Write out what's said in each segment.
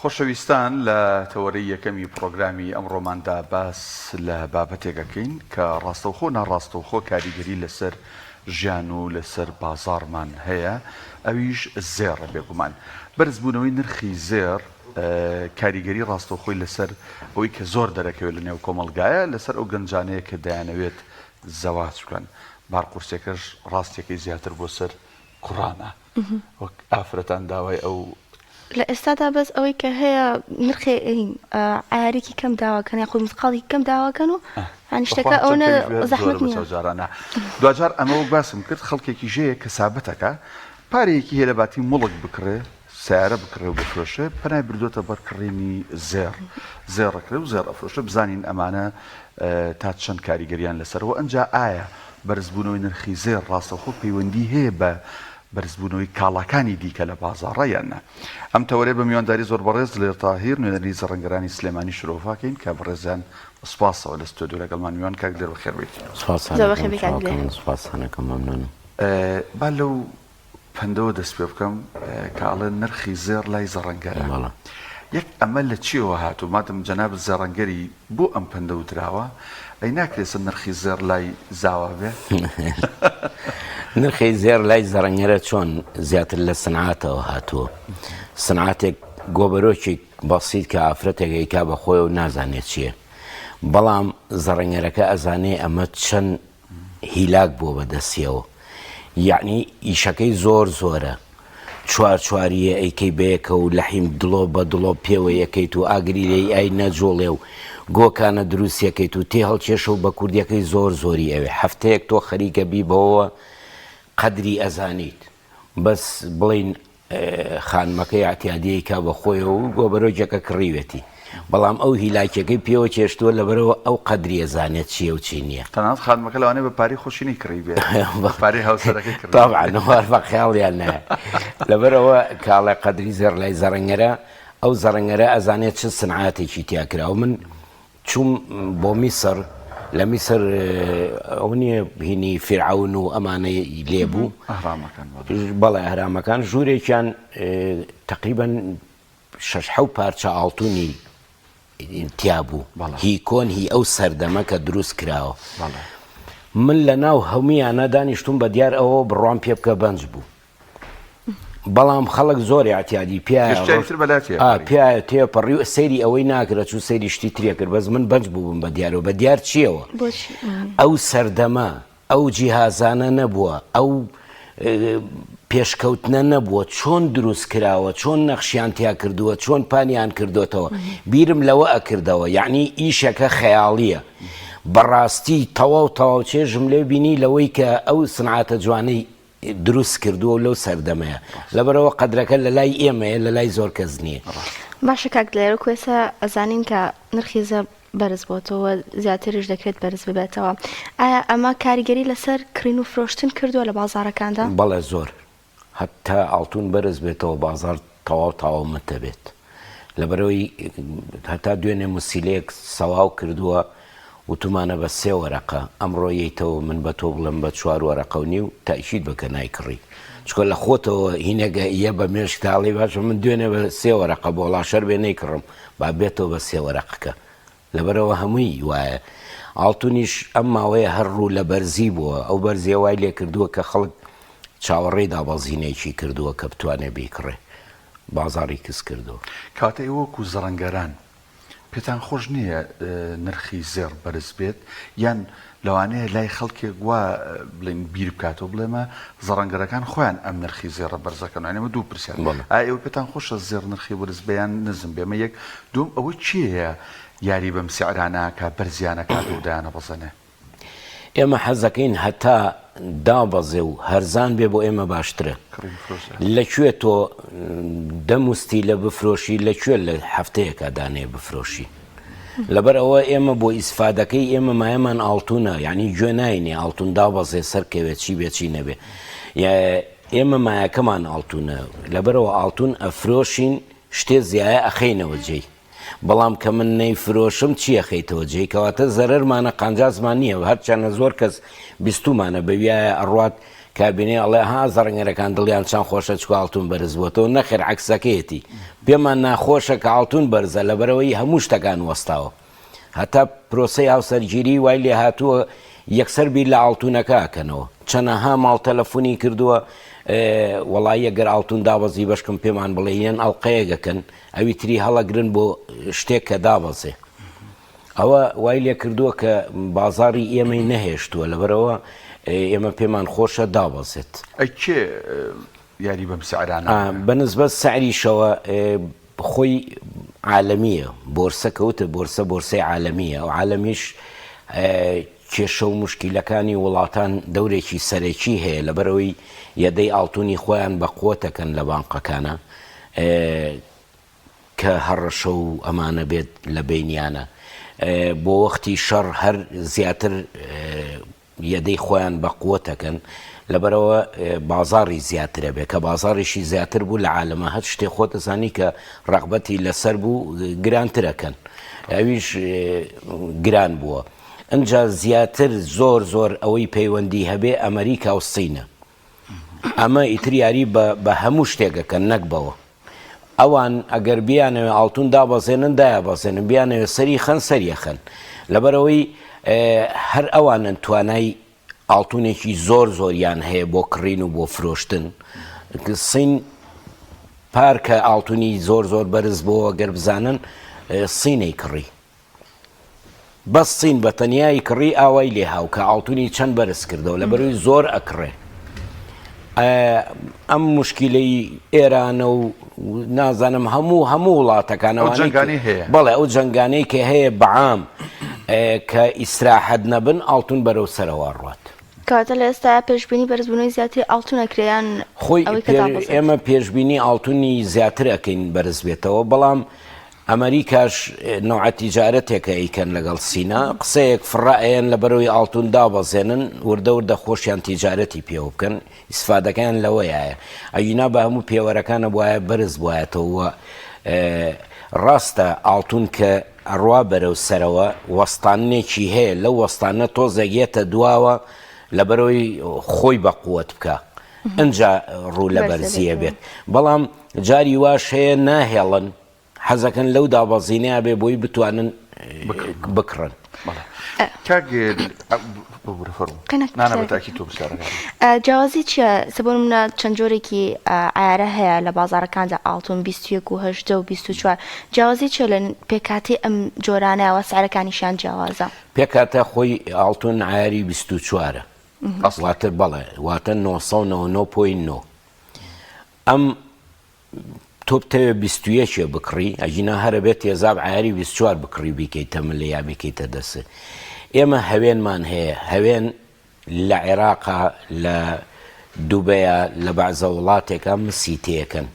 خۆشەویستان لە تەوەرەی یەکەمی پرۆگرامی ئەمڕۆماندا باس لە بابەتێکەکەین کە ڕاستەوخۆ ناڕاستەوخۆ کاریگەری لەسەر ژیان و لەسەر بازارمان هەیە، ئەویش زێڕە بێگومان. بەرزبوونەوەی نرخی زێر کاریگەری ڕاستەوخۆی لەسەر ئەوەی کە زۆر دەرەکەوێت لە نێو کۆمەڵگایە لەسەر ئەو گەنجانەیە کە دەیانەوێت زەواج بکەن. بارقورسێکەش ڕاستیەکەی زیاتر بۆ سەر کوڕانە، وەک ئافرەتان داوای ئەو لە ئێستادا بەس ئەوەی کە هەیە نرخی ئایارێکی کەم داواکەن یاخۆی مسقاڵی کەم داواکەن و شتەکە ئەوە زەحمەت نییە. دوجار ئەمە وەک باسم کرد خەڵکێکی ژەیە کە سابەتەکە پارەیەکی هەیە لە باتی مڵک بکڕێ، سیارە بکڕێ و بفرۆشێ، پەنای بردوۆتە بەر کڕێنی زێڕەکرێ و زێڕ ئەفرۆشە. بزانین ئەمانە تا چەند کاریگەریان لەسەرەوە. ئەنجا ئایا بەرزبوونەوەی نرخی زێر ڕاستەوخۆ پەیوەندی هەیە بە بەرزبوونەوەی کاڵەکانی دیکە لە بازاڕە یان نە؟ ئەم تەوەرەیە بە میوانداری زۆر بەڕێز لێر تاهیر نوێنەری زەڕەنگەرانی سلێمانی شرۆڤاکەین کە بەڕێزیان سوپاسەوە لە ستۆدیۆ لەگەڵمان میوان کاک لێر بەخێربێت. سوپاسانەکەم مەمنونم. با لەو پەندەوە دەست پێ بکەم کە ئەڵێن نرخی زێر لای زەڕەنگەرە. یەک ئەمە لە چیەوە هاتوو؟ مادەم جەناب زەڕەنگەری بۆ ئەم پەندە وتراوە، ئەی ناکرێت نرخی زێر لای زاوا بێ؟ نرخی زێر لای زەڕەنگەرە چۆن زیاتر لە سنعاتەوە هاتووە. سنعاتێک گۆبەرۆکی بەسیط کە ئافرەتێک ئەیکا بە خۆی و نازانێت چییە، بەڵام زەڕەنگەرەکە ئەزانێ ئەمە چەند هیلاک بۆ بەدەستیەوە. یعنی ئیشەکەی زۆر زۆرە، چوار-چواریە ئەیکەی بەیەکە و لەحیم دڵۆ بە دڵۆ پێوە یەکەیت و ئاگری لێی ئای نەجۆڵێ و گۆکانە دروستیەکەیت و تێ هەڵکێشە و بە کوردیەکەی زۆر زۆری ئەوێ. هەفتەیەک تۆ خەریکە بیبەوە قەدری ئەزانیت، بەس بڵین خانمەکەی ئاتیادیەی کا بە خۆیەوە و گۆبەرۆکێکە کڕیوێتی، بەڵام ئەو هیلاکەکەی پێوە چێشتووە لەبەرەوە ئەو قەدری ئەزانێت چییە و چی نییە. تەنانەت خانمەکە لەوانەیە بە پارەی خۆشینی کڕی بێت، بە پارەی هاوسەرەکەی کڕی. تابعاً بە خەیاڵیان نایە. لەبەرەوە کاڵە قەدری زێر لای زەڕەنگەرە، ئەو زەڕەنگەرە ئەزانێت چ سنعاتێکی تیا کراوە. من چوم بۆ میسر، لە میسر ئەو نییە هینی فیرعەون و ئەمانەی لێبوو، بەڵێ ئەهرامەکان ژوورێکیان تەقریبەن 6-7 پارچە ئاڵتوونی تیا بوو، هی کۆن هی ئەو سەردەمە کە دروست کراوە. من لە ناو هەمویانە دانیشتوم بە دیار ئەوە بڕوام پێ بکە بەنج بوو، بەڵام خەڵک زۆری ئاتیادی پیایە تێپەڕی و سەیری ئەوەی ناکرە چوو سەیری شتی ترێ کرد، بەس من بەنج بووم بە دیارەوە. بە دیار چیەوە؟ ئەو سەردەمە ئەو جیهازانە نەبووە، ئەو پێشکەوتنە نەبووە، چۆن دروست کراوە، چۆن نەخشیان تیا کردووە، چۆن پانیان کردوێتەوە. بیرم لەوە ئەکردەوە، یعنی ئیشەکە خەیاڵیە بەڕاستی. تەواو تەواو چێژم لێ بینی لەوەی کە ئەو سنعاتە جوانەی دروست کردووە لەو سەردەمەیە. لەبەرەوە قەدرەکە لە لای ئێمەیە، لە لای زۆر کەس نییە. باشە کاک لێرە کوێسە ئەزانین کە نرخی زێر بەرز بۆتەوە، زیاتریش دەکرێت بەرز ببێتەوە. ئایا ئەمە کاریگەری لەسەر کڕین و فرۆشتن کردووە لە بازاڕەکاندا؟ بەڵێ زۆر، هەتا ئاڵتون بەرز بێتەوە بازار تەواو متە بێت. لەبەرەوەی هەتا دوێنێ موسیلەیەک سەواو کردووە وتمانە بە 3 وەرەقە، ئەمڕۆ یەیتەوە من بە تۆ بڵم بە 4 وەرەقە و نیو تاکید بکە نایکڕی، چکە لە خۆتەوە هینەگە یە بە مێشتاڵی باشە من دوێنێ بە 3 وەرەقە بۆ لاشەر بێ نەیکڕم، با بێتەوە بە 3 وەرەقەکە. لەبەرەوە هەمووی وایە. ئاڵتونیش ئەم ماوەیە هەرڕوو لە بەرزی بووە، ئەو بەرزیە وای لێ کردووە کە خەڵک چاوەڕێی دابەزینێکی کردووە کە بتوانێ بیکڕێ، بازاری کەس کردووە. کاتەی وەکو زەڕەنگەران پێتان خۆش نییە نرخی زێر بەرز بێت، یان لەوانەیە لای خەڵکێک وا بڵین بیر بکاتەوە بڵێمە زەڕەنگەرەکان خۆیان ئەم نرخی زێرە بەرزەکەن؟ ئەمە دوو پرسیار. ئەوە پێتان خۆشە زێر نرخی بەرز بەیان نزم بێمە؟ یەک دوم ئەوە چییە یاری بەم سیعرانە کە بەرزیانە کات و دایانە بەزەنێ؟ ئێمە حەزەکەین هەتا دابەزێ و هەرزان بێ بۆ ئێمە باشترە. لەکوێ تۆ دەموستی لە بفرۆشی، لەکوێ لە هەفتەیەکە دانێ بفرۆشی. لەبەر ئەوە ئێمە بۆ ئیسفادەکەی ئێمە مایەمان ئاڵتونە، یعنی گوێ ناینێ ئاڵتون دابەزێ سەرکەوێت چی بێ چی نەبێ. ئێمە مایەکەمان ئاڵتونە، لەبەرەوە ئاڵتون ئەفرۆشین شتێ زیایە ئەخەینەوە جێی، بەڵام کە من نەیفرۆشم چییە خەیتەوە جێی؟ کەواتە زەرەرمانە قانجازمان نییە. هەرچەندە زۆر کەس بیستومانە بەویایە ئەڕوات کابینێ ئەڵێ ها زەڕەنگەرەکان دڵیان چەند خۆشە چکو ئاڵتون بەرز بووەوە نەخێر عەکسەکەیەتی پێمان ناخۆشە کە ئاڵتون بەرزە لەبەرەوەی هەموو شتەکان وەستاوە هەتا پرۆسەی هاوسەرگیری وای لێ هاتووە یەکسەر بیر لە ئاڵتونەکەکەنەوە چەنەها ماڵ تەلەفۆنی کردووە وەڵی ئەگەر ئاڵتون دابەزی بەشکم پێمان بڵێن ئەڵلقەیەگەکەن ئەوی تری هەڵەگرن بۆ شتێک کە دابەزێ ئەوە وای لێ کردووە کە بازاری ئێمەی نەهێشتووە لەبەرەوە ئێمە پێمان خۆشە دابەزێت ئەی کێ یاری بەم سعرانە بەنسبەت سعریشەوە خۆی عالەمیە بۆرسە کەوتە بۆرسەی عالەمیە ئەو عالەمیش کێشە و مشکیلەکانی وڵاتان دەورێکی سەرەکی هەیە لەبەرەوەی یەدەی ئاڵتونی خۆیان بە قوتەکەن لە بانقەکانە کە هەڕەشە و ئەمانە بێت لە بینیانە بۆ وەختی شەڕ هەر زیاتر یەدەی خۆیان بە قوتەکەن لەبەرەوە بازاری زیاترە بێ کە بازاڕێکی زیاتر بوو لە عالەمە هەر شتێ خۆ دەزانی کە ڕەغبەتی لەسەر بوو گرانترەکەن ئەویش گران بووە ئەجا زیاتر زۆر ئەوەی پەیوەندی هەبێ ئەمریکا و سینە ئەمە ئیتر یاری بە هەموو شتێکەکەن نەک بەوە ئەوان ئەگەر بیانەوێ ئاڵتون دابەزێنن دایابەزێنن بیانەوێ سەری خەن سەریەخەن لەبەرەوەی هەر ئەوانن توانای ئاڵتونێکی زۆریان هەیە بۆ کڕین و بۆ فرۆشتن سین پارکە ئاڵتونی زۆر بەرز بۆ ئەگەر بزانن سینەی کڕی بەس سین بە تەنیایی کڕی ئاوای لێ هاو کە ئاڵتونی چەند بەرز کردەوە لەبەرەوەی زۆر ئەکڕێ ئەم مشکیلەی ئێرانە و نازانم هەموو وڵاتەکانەوە بەڵێ ئەو جەنگانەی کە هەیە بەعام کە ئیسراحەت نەبن ئاڵتون بەرەو سەرەوە ڕات کاتە لە ئێستا پێشبینی بەرزبوونەوەی زیاتری ئاڵتونەکریان خۆی ئێمە پێشبینی ئاڵتونی زیاتر ئەەکەین بەرز بێتەوە بەڵام ئەمریکاش نوع تیجارەتێکە ئەیکەن لەگەڵ سینا قسەیەک فڕائەن لە بەرەوەی ئاڵتون دابەزێنن وردە خۆشیان تیجارەتی پێوە بکەن ئیسفادەکەیان لەوەیە ئەینا بە هەموو پێوەرەکانە بواە بەرز بایەتەوە ڕاستە ئاڵتون کە ئەڕوا بەرەو سەرەوە وەستانێکی هەیە لەو وەستانە تۆزەگێتە دواوە لەبەرەوەی خۆی بە قووەت بکە ئەجا ڕوو لە بەرزیە بێت بەڵام جاری واش هەیە ناهێڵن حەزەکەن لەو دابەزینەیە بێ بۆی بتوانن بکڕن جیاوازی چییە سەبوون منە چەند جۆرێکی ئایارە هەیە لە بازارەکاندا ئاڵتون 21 و 8 و 24 جیاوازی چیە لە پێکاتی ئەم جۆرانەوە سعرەکانیشیان جیاوازە پێکاتە خۆی ئاڵتون ئایاری 24ە ئەسڵاتر بەڵێ واتە 999.9 ئەم تۆ بتەوێ 21 بکڕی ئەژینا هەرە بێت تێزاب عیاری 24 بکڕی بیکەیتە ملە یا بیکەیتە دەسێ ئێمە هەوێنمان هەیە هەوێن لە عێراقا لە دووبەیە لە بەعزە وڵاتێکە مسی تێەکەن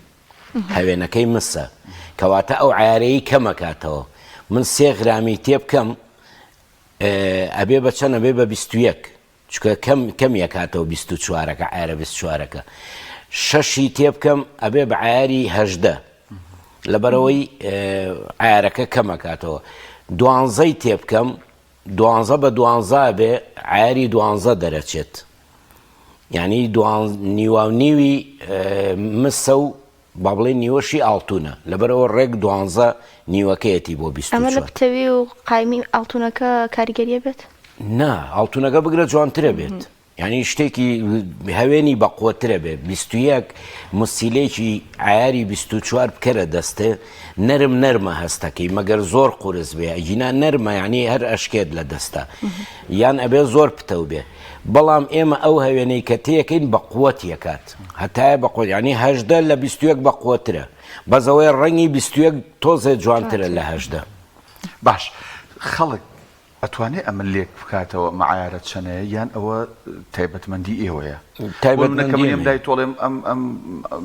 هەوێنەکەی مسە کەواتە ئەو عیارەیە کەمەکاتەوە من 3 غرامی تێ بکەم ئەبێ بە چەند ئەبێ بە 21 چکە کەم یەکاتەوە 24ەکە عیارە 24ەکە شەشی تێ بکەم ئەبێ بە عیاری 18 لەبەرەوەی عیارەکە کەمەکاتەوە 12 تێ بکەم 12 بە 12 بێ عیاری 12 دەرەچێت یعنی نیواونیوی مسە و با بڵێ نیوەشی ئاڵتونە لەبەرەوە ڕێک 12 نیوەکەیەتی بۆ 24 ئەمە لە پتەوی و قایمی ئاڵتونەکە کاریگەریە بێت؟ نا ئاڵتونەکە بگرە جوانترە بێت یعنی شتێکی هەوێنی بەقوترە بێ 21 مسیلێکی عیاری 24 بکەرە دەستێ نەرمە هەستەکەی مەگەر زۆر قورس بێ ئەجینا نەرمە یعنی هەر ئەشکێت لە دەستە یان ئەبێ زۆر پتەو بێ بەڵام ئێمە ئەو هەوێنەی کە تێەکەین بە قووەت یەکات هەتایە بە قووەت یعنی 18 لە 21 بە قووەترە بەزەوەی ڕەنگی 21 تۆزێ جوانترە لە 18 باش خەڵک ئەتوانێت ئەمە لێک بکاتەوە مەعایارە چەنەیە یان ئەوە تایبەتمەندی ئێوەیە تایبەتمەندی دای تۆڵێم ئەم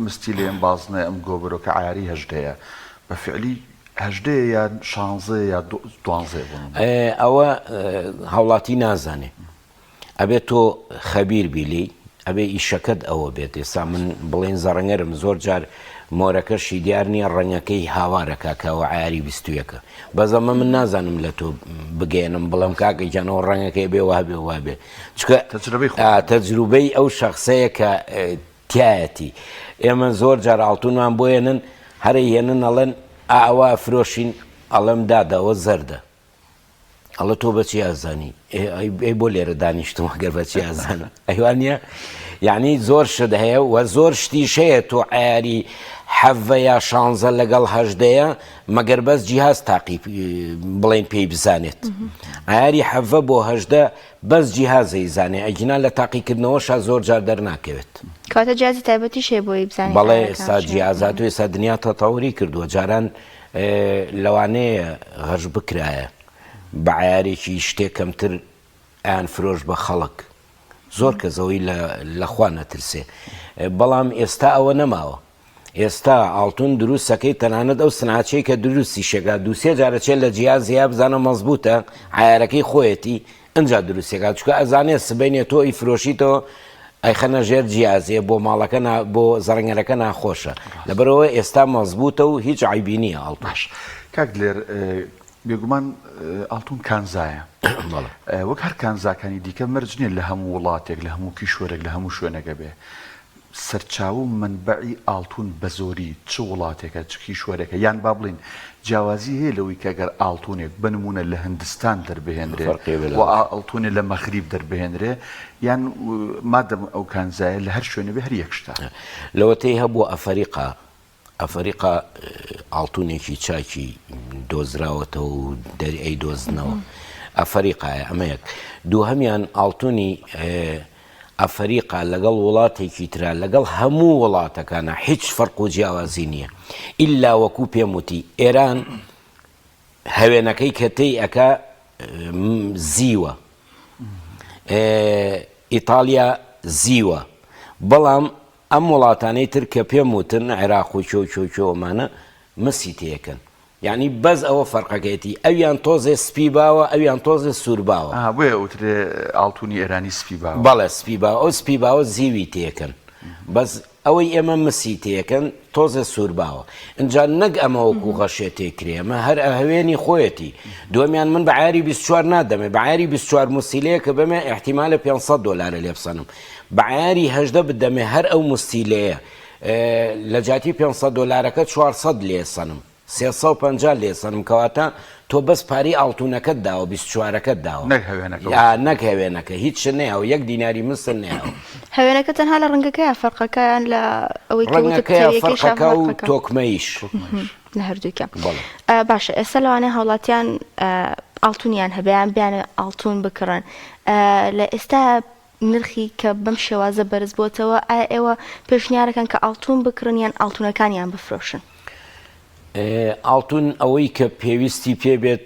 مستیلێم بازنە ئەم گۆبرۆکە عیاری 18ەیە بە فعلی 18 یان 16 یا 12 ئەوە هاوڵاتی نازانێ ئەبێت تۆ خەبیر بیلی ئەبێ ئیشەکەت ئەوە بێت ئێستا من بڵێن زەڕەنگەرم زۆر جار مۆرەکەشی دیار نییە ڕەنگەکەی هاوارەکە کەەوە عیاری 21 بەزەمە من نازانم لە تۆ بگەێنم بڵم کاکەی جانەوە ڕەنگەکەی بێ وابێ وابێ چکە تەجروبەی ئەو شخصەیە کە تایەتی ئێمە زۆر جار ئاڵتونمان بۆێنن هەرە هێنن ئەڵێن ئاوا فرۆشین ئەڵم دادەوە زەردە ئەڵە تۆ بەچی ئازانی ئەی بۆ لێرە دانیشتم ئەگەر بەچی ئازانە ئەیوانە یعنی زۆر شت هەیە و زۆر شتیشەیە تۆ عیاری حەڤە یا شانزە لەگەڵ هەژدەیە مەگەر بەس جیهاز تاقی بڵێن پێی بزانێت عیاری حەڤە بۆ هەژدە بەس جیهازەی زانێ ئەگینا لە تاقیکردنەوەشا زۆر جار دەرناکەوێت کاتە جیازی تایبەتی شێ بۆی بزانێت بەڵێ ئێستا جیازات و ئێستا دنیا تەتەوری کردووە جاران لەوانەیە هەژ بکرایە بە عیارێکی شتێک کەمتر ئەیان فرۆش بە خەڵک زۆر کەسەوەی لەخوا نەترسێ بەڵام ئێستا ئەوە نەماوە ئێستا ئاڵتون دروستەکەی تەنانەت ئەو سناچەی کە دروستی شێگا دووسێ جارەچێت لە جیازیا بزانە مەزبوطە عیارەکەی خۆیەتی ئەجا دروستێکات چکە ئەزانێت سبینێت تۆ ئەی فرۆشیتەوە ئەیخەنە ژێر جیازیە بۆ ماڵەکە بۆ زەڕەنگەرەکە ناخۆشە لەبەرەوە ئێستا مەزبوطە و هیچ عیبی نییە ئاڵتاش کاک لێر بێگومان ئاڵتون کانزایە وەک هەر کانزاکانی دیکە مەرجنیە لە هەموو وڵاتێک لە هەموو کیشوەرێک لە هەموو شوێنەکە بێ سەرچاو منبعی ئاڵتون بە زۆری چ وڵاتێکە چ کیشوەرێکە یان با بڵین جیاوازی هەیە لەوەی کە ئەگەر ئاڵتونێک بنمونە لە هەندستان دەربهێنرێ و ئاڵتونێ لە مەخریب دەربهێنرێ یان مادەم ئەو کانزایە لە هەر شوێنە بێ هەر یەک شتە لەوەتەی هەبوو ئەفریقا ئاڵتونێکی چاکی دۆزراوەتەوە و دەرئەی دۆزنەوە ئەفریقایە ئەمە یەک دووهەمیان ئاڵتونی ئەفریقا لەگەڵ وڵاتێکی ترا لەگەڵ هەموو وڵاتەکانە هیچ فەرق و جیاوازی نییە ئیلا وەکو پێم وتی ئێران هەوێنەکەی کەتەی ئەکا زیوە ئیتالیا زیوە بەڵام ئەم وڵاتانەی تر کە پێم وتن عێراق و چۆچۆمانە مسی تێکن یعنی بەس ئەوە فەرقەکەیەتی ئەویان تۆزێ سپی باوە ئەویان تۆزێ سوور باوە بۆیە ئوترێ ئاڵتونی ئێرانی سپی باوە بەڵێ سپی باوە ئەو سپی باوە زیوی تێکن بەس ئەوەی ئێمە مسی تێکن تۆزێ سوور باوە اینجا نەک ئەمە وەکو غەشێ تێکرێ ئەمە هەر هەوێنی خۆیەتی دومیان من بە عیاری 24 نادەمێ بە عیاری 24 موسیلەیە کە بەمێ احتیمالە $500 لێ بسەنم بە عیاری هەژدە بدەمێ هەر ئەو موستیلەیە لە جاتی $500 400 لێ سەنم 350 لێ سەنم کەواتە تۆ بەس پارەی ئاڵتونەکەت داوە 24ەکەت داوە نەک هەوێنەکە هیچ نەیە و 1 دیناری مستر نەیە هەوێنەکە تەنها لە ڕەنگەکەیە فەرقەکەیان لە ئەوەی فەرقەکە و تۆکمەیش لە هەردووکە باشە ئێستا لەوانەیە هاوڵاتیان ئاڵتونیان هەبیان بیانە ئاڵتون بکڕن لە ئێستا نرخی کە بەم شێوازە بەرز بۆتەوە ئایا ئێوە پێشنیارەکەن کە ئاڵتون بکڕن یان ئاڵتونەکانیان بفرۆشن ئاڵتون ئەوەی کە پێویستی پێبێت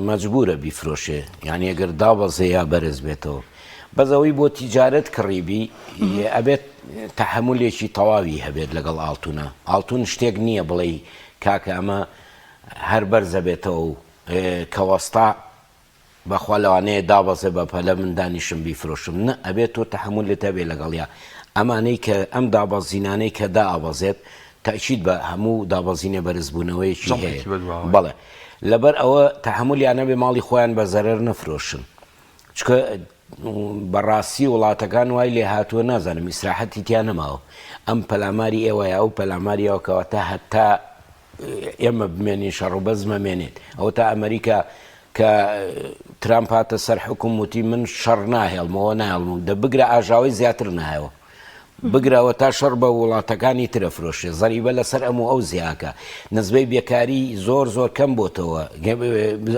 مەجبورە بیفرۆشێ یعنی ئەگەر دابەزێ یا بەرز بێتەوە بەزەوەی بۆ تیجارەت کڕیبی ئەبێت تەحملێکی تەواوی هەبێت لەگەڵ ئاڵتونە ئاڵتون شتێک نییە بڵێ کاکە ئەمە هەر بەرزە بێتەوە و کەوەستا بەخوا لەوانەیە دابەزێ بە پەلە من دانیشم بیفرۆشم نە ئەبێت تۆ تەحملێت هەبێ لەگەڵیا ئەمانەی کە ئەم دابەزینانەی کە دابەزێت تاکید بە هەموو دابەزینە بەرزبوونەوەیکی هەیە بەڵێ لەبەر ئەوە تەحملیانە بێ ماڵی خۆیان بە زەرەر نەفرۆشن چکە بەڕاستی وڵاتەکان وای لێ هاتووە نازانم ئیسراحەتی تیا نەماوە ئەم پەلاماری ئێوەیە ئەو پەلاماریەوە کەواتە هەتا ئێمە بمێنین شەڕوبەز مەمێنێت ئەو تا ئەمریکا کە ترامپ هاتە سەر حکوم وتی من شەڕ ناهێڵمەوە ناهێڵم دەبگرە ئاژاوی زیاتر نایەوە بگرەوە تا شەڕ بە وڵاتەکانی ترە فرۆشێ زەریبە لەسەر ئەموو ئەو زیاکە نزبەی بێکاری زۆر کەم بۆتەوە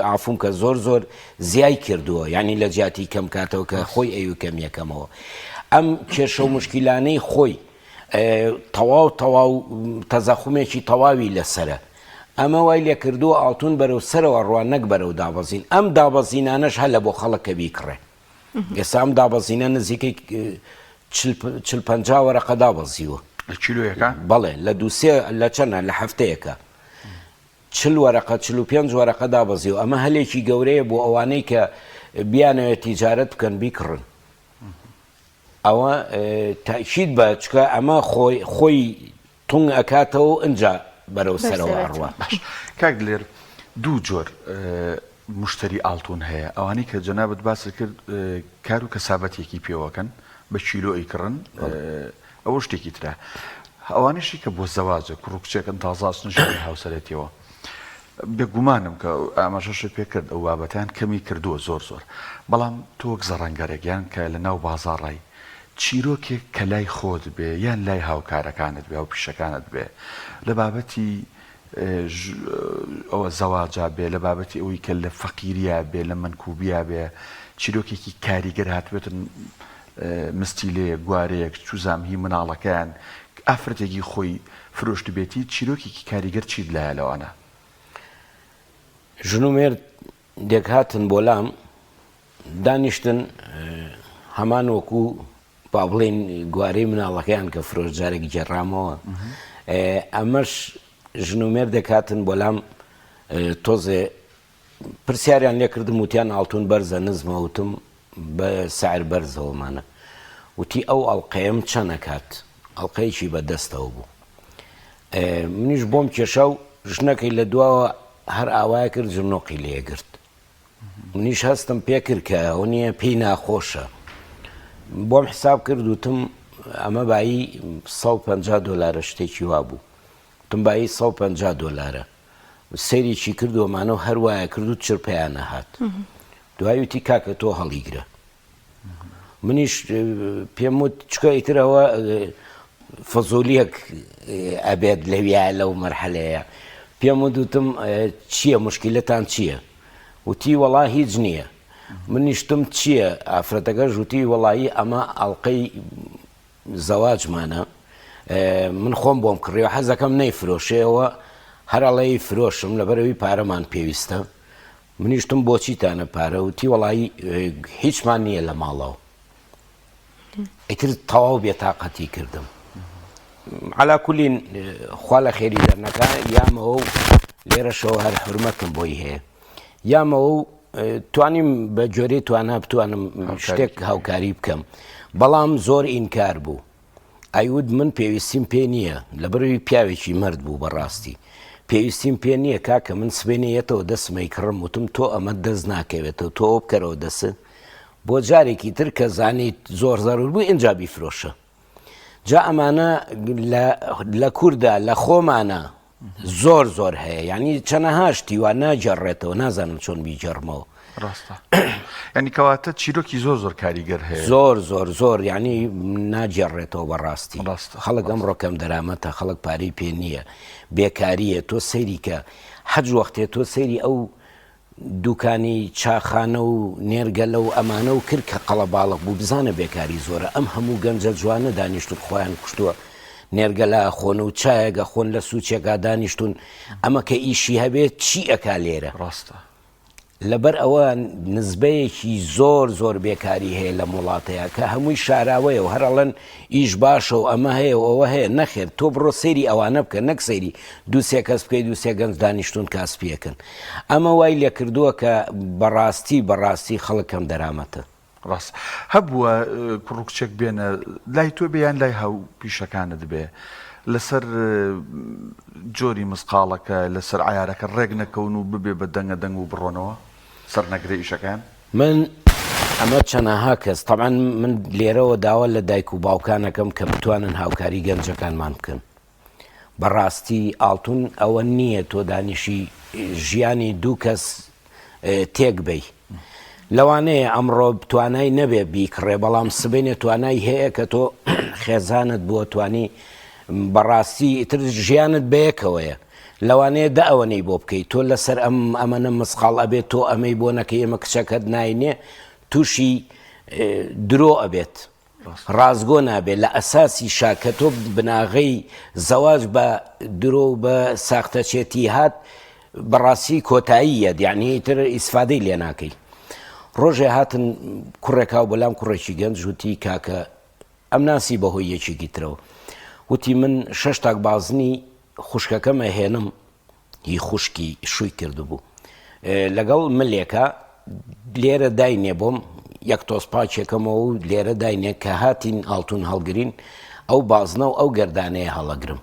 ئافوم کە زۆر زیای کردووە یعنی لە جیاتی کەم کاتەوە کە خۆی ئەو کەم یەکەمەوە ئەم کێشە و مشکیلانەی خۆی تەواو تەزەخومێکی تەواوی لەسرە ئەمە وای لێ کردووە ئاڵتون بەرەو سەرەوە ڕوان نەک بەرەو دابەزین ئەم دابەزینانەش هەر لە بۆ خەڵکە بیکڕێ ئێستا ئەم دابەزینە نزیکەی 50 وەرەقە دابەزیوە بەڵێ لە دووسێ لە چەندە لە هەفتەیەکە 40 وەرەقە 45 وەرەقە دابەزیوە ئەمە هەلێکی گەورەیە بۆ ئەوانەی کە بیانەوێت تیجارەت بکەن بیکڕن ئەوە تاکید بە چکە ئەمە خۆی تونگ ئەکاتەوە ئەنجا بەرەو سەرەوە ئەڕوا. کاک لێر دوو جۆر مشتری ئاڵتون هەیە ئەوانەی کە جەنابەت باسی کرد کار و کەسابەتێکی پێوەکەن بە چیلۆی کڕن ئەوە شتێکی ترە ئەوانشی کە بۆ زەواجە کوڕکچێکن تازاچن ژێری هاوسەرەتیەوە بێگومانم کە ئاماژەش پێکرد ئەو بابەتیان کەمی کردووە زۆر بەڵام تۆ وەک زەڕەنگەرێکیان کە لە ناو بازاڕای چیرۆکێک کە لای خۆت بێ یان لای هاوکارەکانت بێ و پیشەکانت بێ لە بابەتی ئەوە زەواجا بێ لە بابەتی ئەوەی کە لە فەقیریا بێ لە منکوبیا بێ چیرۆکێکی کاریگەر هاتبێتن مستیلەیە گوارەیەک چوزامهی مناڵەکەیان ئافرەتێکی خۆی فرۆشت بێتی چیرۆکێکی کاریگەر چیت لایە لەوانە ژن و مێرد دێکهاتن بۆ لام دانیشتن هەمان وەکو با بڵێن گوارەی مناڵەکەیان کە فرۆشجارێکی جێڕامەوە ئەمەش ژن و مێرد دەکاتن بۆ لام تۆزێ پرسیاریان لێکردم وتیان ئاڵتون بەرزە نزمە وتم بە سعر بەرزەوەمانە وتی ئەو ئەڵقەیەم چەنەکات ئەڵقەیەکی بەدەستەوە بوو منیش بۆم کێشە و ژنەکەی لە دواوە هەر ئاوایە کرد ژنۆقی لێگرت منیش هەستم پێ کرد کە ئەو نییە پێی ناخۆشە بۆم حساب کرد وتم ئەمە بایی $150 شتێکی وا بوو وتم بایی $150 سەیریی کردووەمانە و هەروایە کرد و چرپیانە هات دوای وتی کاکە تۆ هەڵیگرە منیش پێم وت چکە ئیترەوە فەزۆلیەک ئەبێت لەویە لەو مەرحەلەیە پێم وتم چییە مشکلەتان چییە وتی وەڵا هیچ نییە منیشتم چییە ئافرەتەکەش وتی وەڵایی ئەمە ئەڵقەی زەواجمانە من خۆم بۆم کڕیەوە حەزەکەم نەیفرۆشێەوە هەرەڵەی فرۆشم لەبەرەوەی پارەمان پێویستە منیشتم بۆچیتانە پارە وتی وەڵایی هیچمان نییە لە ماڵەوە ئیتر تەواو بێتاقەتی کردم عەلا کولین خوا لە خێری دەرنەکە یامەوە و لێرەشەوە هەر حورمەتم بۆی هەیە یامەوە و توانیم بە جۆرەی توانە بتوانم شتێک هاوکاری بکەم بەڵام زۆر ئینکار بوو ئەیود من پێویستیم پێ نییە لەبەرەوەی پیاوێکی مرد بوو بەڕاستی پێویستیم پێ نییە کاکە من سبێنێتەوە دەستمەی کڕم وتم تۆ ئەمە دەست ناکەوێتەوە تۆ ئەو بکەرەوە دەست بۆ جارێکی تر کە زانیت زۆر زەرور بوو ئینجا بیفرۆشە جا ئەمانە لە کووردا لە خۆمانە زۆر هەیە یعنی چەنەها شتیوان ناجێڕێتەوە نازانم چۆن بیجەڕمەوە ڕاستە ینی کەواتە چیرۆکی زۆر کاریگەر هەیە زۆر یعنی ناجێڕێتەوە بەڕاستی خەڵک ئەم ڕۆکەم دەرامەتە خەڵک پارەی پێ نییە بێکاریە تۆ سەیری کە حەج وەختێ تۆ سەیری ئەو دوکانی چاخانە و نێرگەلە و ئەمانە و کرد کە قەڵە باڵق بوو بزانە بێکاری زۆرە ئەم هەموو گەنجە جوانە دانیشتون خۆیان کوشتووە نێرگەلا خۆن و چایەگە خۆن لە سوچێکا دانیشتون ئەمە کە ئیشی هەبێت چی ئەکا لێرە ڕاستە لەبەر ئەوە نزبەیەکی زۆر بێکاری هەیە لە وڵاتەیە کە هەمووی شاراوەیە و هەرەڵەن ئیش باشە و ئەمە هەیە و ئەوە هەیە نەخێر تۆ بڕۆ سەیری ئەوانە بکە نەک سەیری دووسێ کەس بکەیت دووسێ گەنج دانیشتون کاسپیەکەن ئەمە وای لێ کردووە کە بەڕاستی خەڵکەم دەرامەتە ڕاست هەبووە کوڕکچێک بێنە لای تۆ بێیان لای هاو پیشەکانت بێ لەسەر جۆری مسقالەکە لەسەر عیارەکە ڕێک نەکەون و ببێ بە دەنگە و بڕۆنەوە سەر نەگرێ ئیشەکان من ئەمە چەنەها کەس تەمان من لێرەوە داوا لە دایک و باوکانەکەم کە بتوانن هاوکاری گەنجەکانمان بکەن بەڕاستی ئاڵتون ئەوە نییە تۆ دانیشی ژیانی دوو کەس تێک بی لەوانەیە ئەمڕۆ توانای نەبێ بیکڕێ بەڵام سبێنێ توانای هەیە کە تۆ خێزانت بووە توانی بەڕاستی ئیتر ژیانت بەیەکەوەیە لەوانەیە دا ئەوەنەی بۆ بکەیت تۆ لەسەر ئەمەنە مسقال ئەبێت تۆ ئەمەی بۆ نەکەی ئێمە کچەکەت ناینێ تووشی درۆ ئەبێت ڕازگۆ نابێت لە ئەساسی شاکە تۆ بناغەی زەواج بە درۆ و بە ساختەچێتی هات بەڕاستی کۆتاییە یعنی تر ئیسفادەی لێ ناکەی ڕۆژێ هاتن کوڕێکاو بەلام کوڕێکی گەنج وتی کاکە ئەم ناسی بەهۆی یەکێکی ترەوە وتی من 6 تاک بازنی خوشکەکەمە هێنم هی خوشکی شووی کردبوو لەگەڵ ملێکە لێرە داینێ بۆم یەک تۆز پاچێکەمەوە و لێرە داینێ کە هاتین ئاڵتون هەڵگرین ئەو بازنە و ئەو گەردانەیە هەڵەگرم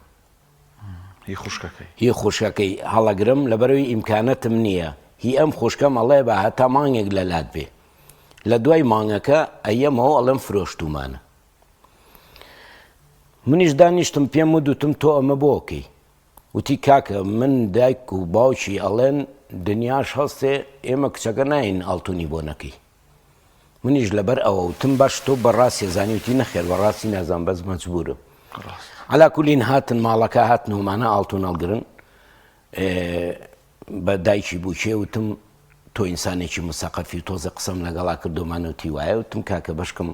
هی خوشکەکەی هی خوشەکەی هەڵەگرم لەبەرەوەی ئیمکانەتم نییە هی ئەم خوشکە مەڵێ بە هەتا مانگێک لە لات بێ لە دوای مانگەکە ئەیەمەوە ئەڵێم فرۆشتومانە منیش دانیشتم پێم ودوتم تۆ ئەمە بۆکەی وتی کاکە من دایک و باوکی ئەڵێن دنیاش هەستێ ئێمە کچەکە ناین ئاڵتونی بۆ نەکەی منیش لەبەر ئەوە وتم باش تۆ بەڕاستی زانی وتی نەخێر بەڕاستی نازان بەس مەجبورم عەلا کولین هاتن ماڵەکە هاتن ومانە ئاڵتون هەڵگرن بە دایکی بووکێ وتم تۆ ئینسانێکی مسەقەفی تۆزە قسەم لەگەڵا کردومانە وتی وایە وتم کاکە بەشکم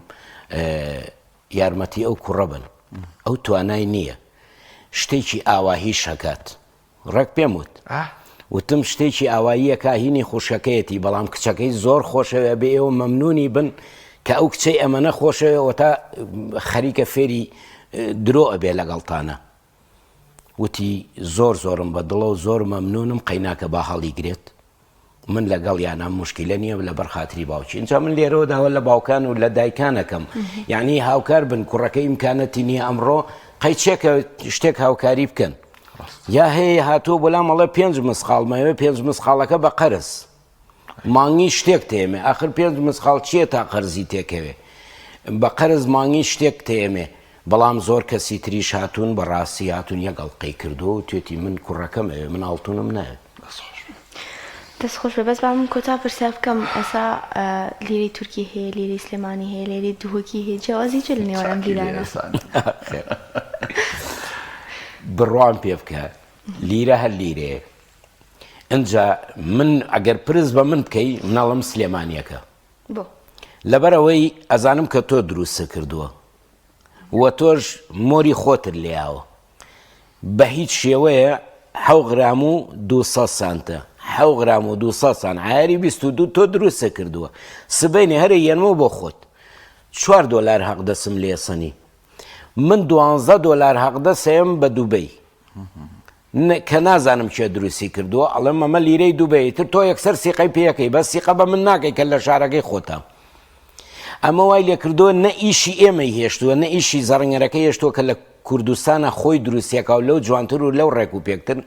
یارمەتی ئەو کوڕە بن ئەو توانای نییە شتێکی ئاواهی شەکات ڕێک پێم وت وتم شتێکی ئاواییەکە هینی خوشەکەیەتی بەڵام کچەکەی زۆر خۆشەوێ بێ ئێوە مەمنونی بن کە ئەو کچەی ئەمەنە خۆشەوێ تا خەریکە فێری درۆ ئەبێ لەگەڵتانە وتی زۆر زۆرم بە دڵە و زۆر مەمنونم قەیناکە با هەڵیگرێت من لەگەڵ یانە مشکلە نییە لەبەر خاتری باوکی اینجا من لێرەوە داوە لە باوکان و لە دایکانەکەم یعنی هاوکار بن کوڕەکە ئیمکانەتی نییە ئەمڕۆ قەیچێکە شتێک هاوکاری بکەن یا هەیە هاتووە بۆلا مەڵە 5 مسخاڵمەوێ 5 مسخاڵەکە بە قەرز مانگی شتێک تێمێ آخر 5 مسخاڵ چییە تا قەرزی تێکەوێ بە قەرز مانگی شتێک تێمێ بەڵام زۆر کەسی تریش هاتوون بەڕاستی هاتوون یەگەڵ قەی کردو و توێتی من کوڕەکەم ئەوێ من ئاڵتونم نایە دەست خۆش بێ بەس با من کۆتا پرسیار بکەم ئەسا لیری تورکی هەیە لیری سلێمانی هەیە لیری دووهۆکی هەیە جیاوازی چ لە نێوان لیرانە بڕوان پێ بکە لیرە هەر لیرەیە ئەنجا من ئەگەر پرس بە من بکەی مناڵم سلێمانیەکە بۆ لەبەرەوەی ئەزانم کە تۆ دروستە کردووە وە تۆش مۆری خۆتت لێیاوە بە هیچ شێوەیە 7 غرام و 200 سانتە 7 غرام و 200 سان عیاری 22 تۆ دروستە کردووە سبەینێ هەرە یەنمە بۆ خۆت 4 دۆلار حەق دەسم لێسەنی من 12 دۆلار حەق دەسەم بە دووبەی کە نازانم چێ دروستی کردووە ئەڵێم ئەمە لیرەی دووبەی تر تۆ یەکسەر سیقەی پێەکەی بە سیقە بە من ناکەی کە لە شارەکەی خۆتە ئەمە وای لێ کردووە نە ئیشی ئێمەی هێشتووە نە ئیشی زەڕنگەرەکەی هێشتووە کە لە کوردستانە خۆی دروستیەکە و لەو جوانتر و لەو ڕێک و پێکتر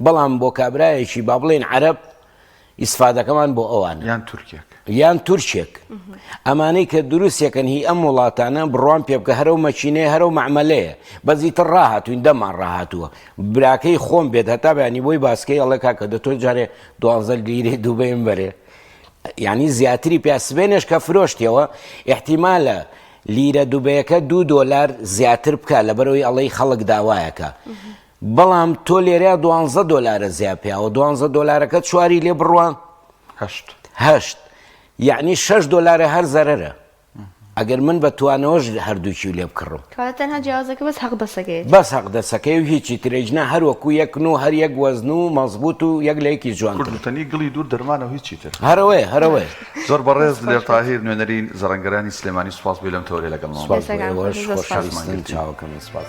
بەڵام بۆ کابرایەکی با بڵێن عەرەب ئیسفادەکەمان بۆ ئەوانە یان تورکێک ئەمانەی کە دروستیەکەن هی ئەم وڵاتانە بڕوان پێ بکە هەرە و مەچینەیە هەرە و مەعمەلەیە بەزیتر ڕاهاتوین دەمان ڕاهاتووە براکەی خۆم بێت هەتا بەیانی بۆی باسکەی ئەڵێ کاکە دەتۆ جارێ 12 لیرەی دووبەیم بەرێ یعنی زیاتری پیاسبێنش کە فرۆشتیەوە احتیمالە لیرە دووبەیەکە 2 دۆلار زیاتر بکە لەبەرەوەی ئەڵەی خەڵک داوایەکە بەڵام تۆ لێرە 12 دۆلارە زیاپیاوە 12 دۆلارەکە چواری لێ بڕوان 8 یعنی 6 دۆلارە هەر زەرەرە ئەگەر من بە توانەوەش هەردووکی لێ بکڕم تەنها جیاوازەکە بەس حەق دەسەکەی بەس حەق دەسەکەی و هیچی ترێژنا هەروەکو یەک و هەر یەک وەزن و مەزبوط و یەک لە یەکی جوان کوردتەنی گڵی دوور دەرمانە هیچی تر هەرەوەی زۆر بەڕێز لێر تاهیر نوێنەرین زەڕەنگەرانی سلێمانی سوپاس بێ لەم تۆرێ لەگەڵ خۆشەویستن چاوەکەم سپاس